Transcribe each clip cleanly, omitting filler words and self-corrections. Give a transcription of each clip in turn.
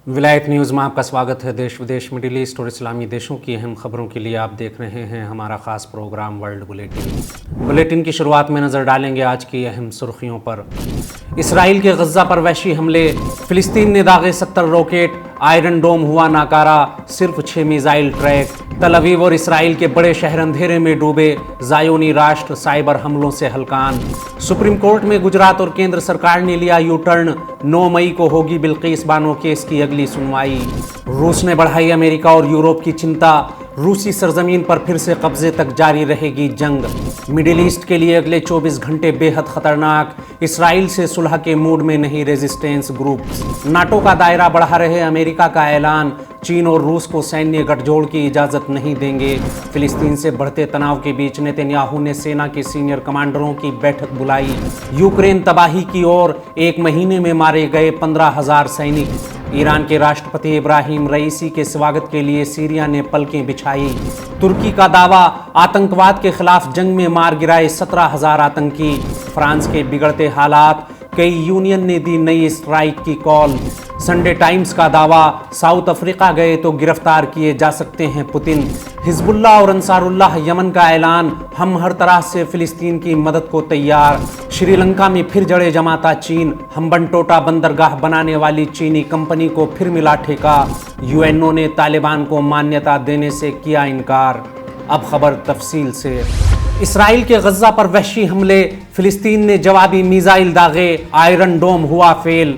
विलायत न्यूज़ में आपका स्वागत है। देश विदेश, मिडिल ईस्ट और इस्लामी देशों की अहम खबरों के लिए आप देख रहे हैं हमारा खास प्रोग्राम वर्ल्ड बुलेटिन की शुरुआत में नज़र डालेंगे आज की अहम सुर्खियों पर। इसराइल के गज़ा पर वहशी हमले, फिलिस्तीन ने दागे 70 रॉकेट, आयरन डोम हुआ नाकारा, सिर्फ 6 मिसाइल ट्रैक। तल अवीव और इसराइल के बड़े शहर अंधेरे में डूबे, ज़ायोनी राष्ट्र साइबर हमलों से हलकान। सुप्रीम कोर्ट में गुजरात और केंद्र सरकार ने लिया यू टर्न, 9 मई को होगी बिल्किस बानो केस की अगली सुनवाई। रूस ने बढ़ाई अमेरिका और यूरोप की चिंता, रूसी सरजमीन पर फिर से कब्जे तक जारी रहेगी जंग। मिडिल ईस्ट के लिए अगले 24 घंटे बेहद खतरनाक, इसराइल से सुलह के मूड में नहीं रेजिस्टेंस ग्रुप्स। नाटो का दायरा बढ़ा रहे अमेरिका का ऐलान, चीन और रूस को सैन्य गठजोड़ की इजाज़त नहीं देंगे। फिलिस्तीन से बढ़ते तनाव के बीच नेतन्याहू ने सेना के सीनियर कमांडरों की बैठक बुलाई। यूक्रेन तबाही की ओर, 1 महीने में मारे गए 15,000 सैनिक। ईरान के राष्ट्रपति इब्राहिम रईसी के स्वागत के लिए सीरिया ने पलकें बिछाई। तुर्की का दावा, आतंकवाद के खिलाफ जंग में मार गिराए 17,000 आतंकी। फ्रांस के बिगड़ते हालात, कई यूनियन ने दी नई स्ट्राइक की कॉल। संडे टाइम्स का दावा, साउथ अफ्रीका गए तो गिरफ्तार किए जा सकते हैं पुतिन। हिजबुल्लाह और अंसारुल्लाह यमन का ऐलान, हम हर तरह से फिलिस्तीन की मदद को तैयार। श्रीलंका में फिर जड़े जमाता चीन, हम्बनटोटा बंदरगाह बनाने वाली चीनी कंपनी को फिर मिला ठेका। यूएनओ ने तालिबान को मान्यता देने से किया इनकार। अब खबर तफसील से। इसराइल के गज़ा पर वहशी हमले, फिलिस्तीन ने जवाबी मिसाइल दागे, आयरन डोम हुआ फेल।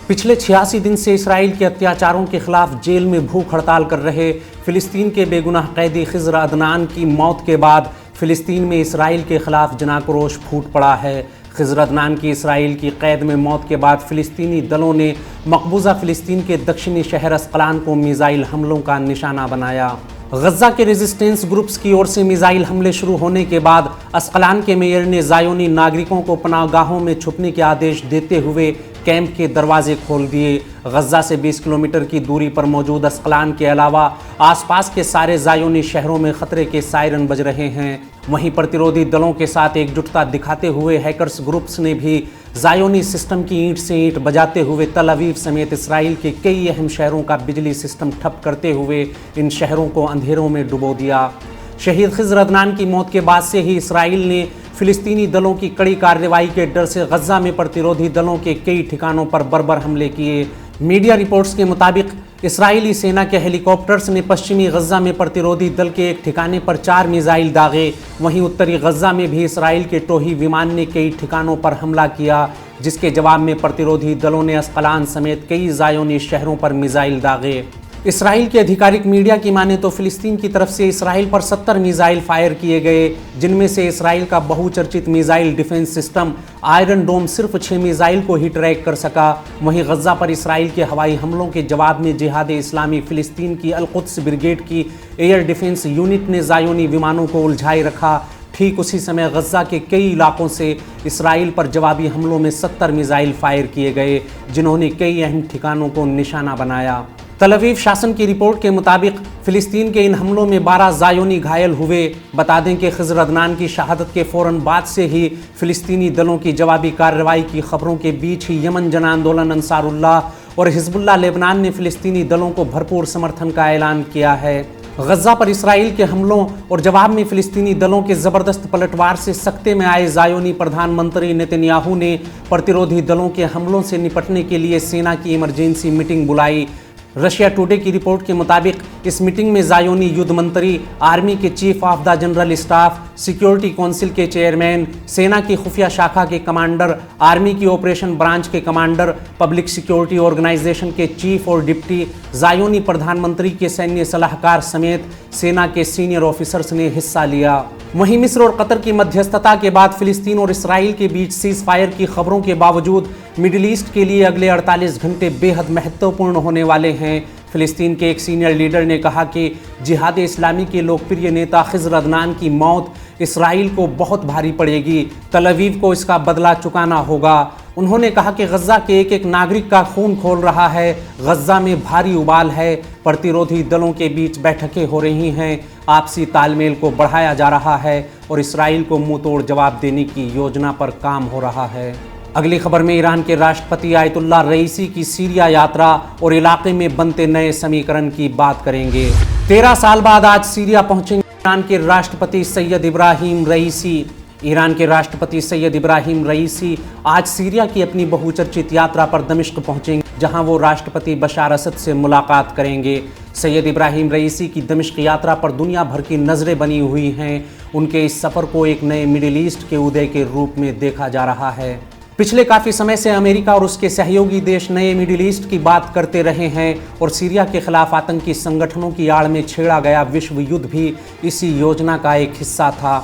पिछले 86 दिन से इसराइल के अत्याचारों के खिलाफ जेल में भूख हड़ताल कर रहे फिलिस्तीन के बेगुनाह कैदी खिज़र अदनान की मौत के बाद फिलिस्तीन में इसराइल के खिलाफ जनाक्रोश फूट पड़ा है। खिज़र अदनान की इसराइल की कैद में मौत के बाद फिलिस्तीनी दलों ने मकबूजा फिलिस्तीन के दक्षिणी शहर अस्कलान को मिसाइल हमलों का निशाना बनाया। गज़ा के रेजिस्टेंस ग्रुप्स की ओर से मिसाइल हमले शुरू होने के बाद अस्कलान के मेयर ने ज़ायोनी नागरिकों को पनाहगाहों में छुपने के आदेश देते हुए कैंप के दरवाजे खोल दिए। गज़ा से 20 किलोमीटर की दूरी पर मौजूद अस्कलान के अलावा आसपास के सारे ज़ायोनी शहरों में खतरे के सायरन बज रहे हैं। वहीं प्रतिरोधी दलों के साथ एकजुटता दिखाते हुए हैकर्स ग्रुप्स ने भी ज़ायोनी सिस्टम की ईंट से ईंट बजाते हुए तल अवीव समेत इसराइल के कई अहम शहरों का बिजली सिस्टम ठप करते हुए इन शहरों को अंधेरों में डुबो दिया। शहीद खिज़र अदनान की मौत के बाद से ही इसराइल ने फिलिस्तीनी दलों की कड़ी कार्रवाई के डर से गज़ा में प्रतिरोधी दलों के कई ठिकानों पर बर्बर हमले किए। मीडिया रिपोर्ट्स के मुताबिक इसराइली सेना के हेलीकॉप्टर्स ने पश्चिमी गज़ा में प्रतिरोधी दल के एक ठिकाने पर 4 मिसाइल दागे। वहीं उत्तरी गज़ा में भी इसराइल के टोही विमान ने कई ठिकानों पर हमला किया, जिसके जवाब में प्रतिरोधी दलों ने अस्कलान समेत कई ज़ायोनी शहरों पर मिसाइल दागे। इसराइल के आधिकारिक मीडिया की माने तो फिलिस्तीन की तरफ से इसराइल पर 70 मिसाइल फायर किए गए, जिनमें से इसराइल का बहुचर्चित मिसाइल डिफेंस सिस्टम आयरन डोम सिर्फ 6 मिसाइल को ही ट्रैक कर सका। वहीं गज़ा पर इसराइल के हवाई हमलों के जवाब में जिहाद इस्लामी फिलिस्तीन की अल-कुद्स ब्रिगेड की एयर डिफेंस यूनिट ने ज़ायोनी विमानों को उलझाए रखा। ठीक उसी समय गज़ा के कई इलाकों से इसराइल पर जवाबी हमलों में 70 मिसाइल फायर किए गए, जिन्होंने कई अहम ठिकानों को निशाना बनाया। तल अवीव शासन की रिपोर्ट के मुताबिक फिलिस्तीन के इन हमलों में 12 ज़ायोनी घायल हुए। बता दें कि खिज़र अदनान की शहादत के फ़ौरन बाद से ही फिलिस्तीनी दलों की जवाबी कार्रवाई की खबरों के बीच ही यमन जन आंदोलन अंसारुल्लाह और हिजबुल्लाह लेबनान ने फिलिस्तीनी दलों को भरपूर समर्थन का ऐलान किया है। गज़ा पर इसराइल के हमलों और जवाब में फिलिस्तीनी दलों के ज़बरदस्त पलटवार से सख्ते में आए ज़ायोनी प्रधानमंत्री नेतन्याहू ने प्रतिरोधी दलों के हमलों से निपटने के लिए सेना की इमरजेंसी मीटिंग बुलाई। रशिया टुडे की रिपोर्ट के मुताबिक इस मीटिंग में ज़ायोनी युद्ध मंत्री, आर्मी के chief of the general staff, security council के चेयरमैन, सेना की खुफिया शाखा के कमांडर, आर्मी की ऑपरेशन ब्रांच के कमांडर, पब्लिक सिक्योरिटी ऑर्गेनाइजेशन के चीफ और डिप्टी, ज़ायोनी प्रधानमंत्री के सैन्य सलाहकार समेत सेना के सीनियर ऑफिसर्स ने हिस्सा लिया। वहीं मिस्र और कतर की मध्यस्थता के बाद फिलिस्तीन और इसराइल के बीच सीज फायर की खबरों के बावजूद मिडिल ईस्ट के लिए अगले 48 घंटे बेहद महत्वपूर्ण होने वाले हैं। फिलिस्तीन के एक सीनियर लीडर ने कहा कि जिहाद इस्लामी के लोकप्रिय नेता खिज़र अदनान की मौत इसराइल को बहुत भारी पड़ेगी। तल अवीव को इसका बदला चुकाना होगा। उन्होंने कहा कि गज़ा के एक एक नागरिक का खून खोल रहा है। गज़ा में भारी उबाल है। प्रतिरोधी दलों के बीच बैठकें हो रही हैं, आपसी तालमेल को बढ़ाया जा रहा है और इसराइल को मुंह तोड़ जवाब देने की योजना पर काम हो रहा है। अगली खबर में ईरान के राष्ट्रपति आयतुल्लाह रईसी की सीरिया यात्रा और इलाके में बनते नए समीकरण की बात करेंगे। 13 साल बाद आज सीरिया पहुंचेंगे ईरान के राष्ट्रपति सैयद इब्राहिम रईसी। ईरान के राष्ट्रपति सैयद इब्राहिम रईसी आज सीरिया की अपनी बहुचर्चित यात्रा पर दमिश्क पहुंचेंगे, जहां वो राष्ट्रपति बशार असद से मुलाकात करेंगे। सैयद इब्राहिम रईसी की दमिश्क यात्रा पर दुनिया भर की नज़रें बनी हुई हैं। उनके इस सफ़र को एक नए मिडिल ईस्ट के उदय के रूप में देखा जा रहा है। पिछले काफ़ी समय से अमेरिका और उसके सहयोगी देश नए मिडिल ईस्ट की बात करते रहे हैं और सीरिया के खिलाफ आतंकी संगठनों की आड़ में छेड़ा गया विश्व युद्ध भी इसी योजना का एक हिस्सा था।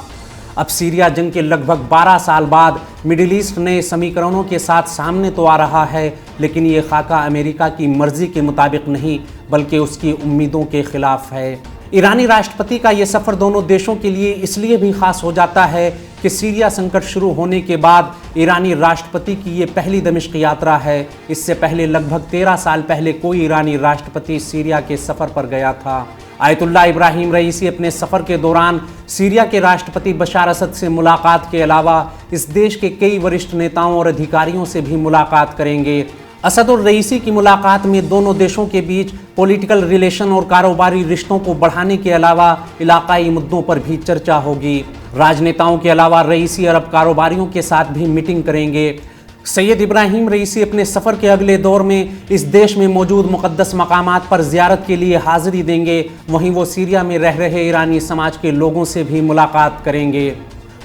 अब सीरिया जंग के लगभग 12 साल बाद मिडिल ईस्ट नए समीकरणों के साथ सामने तो आ रहा है, लेकिन ये खाका अमेरिका की मर्जी के मुताबिक नहीं बल्कि उसकी उम्मीदों के खिलाफ है। ईरानी राष्ट्रपति का ये सफ़र दोनों देशों के लिए इसलिए भी खास हो जाता है कि सीरिया संकट शुरू होने के बाद ईरानी राष्ट्रपति की ये पहली दमिश्क यात्रा है। इससे पहले लगभग 13 साल पहले कोई ईरानी राष्ट्रपति सीरिया के सफ़र पर गया था। आयतुल्लाह इब्राहिम रईसी अपने सफ़र के दौरान सीरिया के राष्ट्रपति बशार असद से मुलाकात के अलावा इस देश के कई वरिष्ठ नेताओं और अधिकारियों से भी मुलाकात करेंगे। असद और रईसी की मुलाकात में दोनों देशों के बीच पॉलिटिकल रिलेशन और कारोबारी रिश्तों को बढ़ाने के अलावा इलाकाई मुद्दों पर भी चर्चा होगी। राजनेताओं के अलावा रईसी अरब कारोबारियों के साथ भी मीटिंग करेंगे। सैयद इब्राहिम रईसी अपने सफ़र के अगले दौर में इस देश में मौजूद मुक़द्दस मकामात पर ज़ियारत के लिए हाज़िरी देंगे। वहीं वो सीरिया में रह रहे ईरानी समाज के लोगों से भी मुलाकात करेंगे।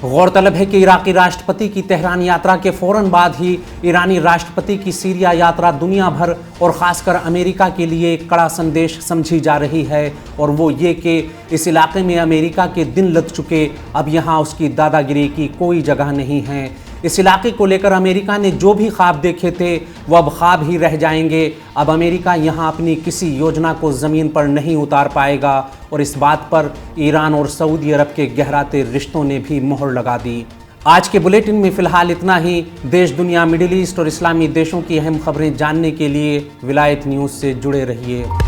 गौरतलब है कि इराकी राष्ट्रपति की तेहरान यात्रा के फ़ौरन बाद ही ईरानी राष्ट्रपति की सीरिया यात्रा दुनिया भर और ख़ासकर अमेरिका के लिए एक कड़ा संदेश समझी जा रही है, और वो ये कि इस इलाके में अमेरिका के दिन लग चुके, अब यहाँ उसकी दादागिरी की कोई जगह नहीं है। इस इलाके को लेकर अमेरिका ने जो भी ख्वाब देखे थे वो अब ख्वाब ही रह जाएंगे। अब अमेरिका यहाँ अपनी किसी योजना को ज़मीन पर नहीं उतार पाएगा, और इस बात पर ईरान और सऊदी अरब के गहराते रिश्तों ने भी मोहर लगा दी। आज के बुलेटिन में फ़िलहाल इतना ही। देश, दुनिया, मिडिल ईस्ट और इस्लामी देशों की अहम खबरें जानने के लिए विलायत न्यूज़ से जुड़े रहिए।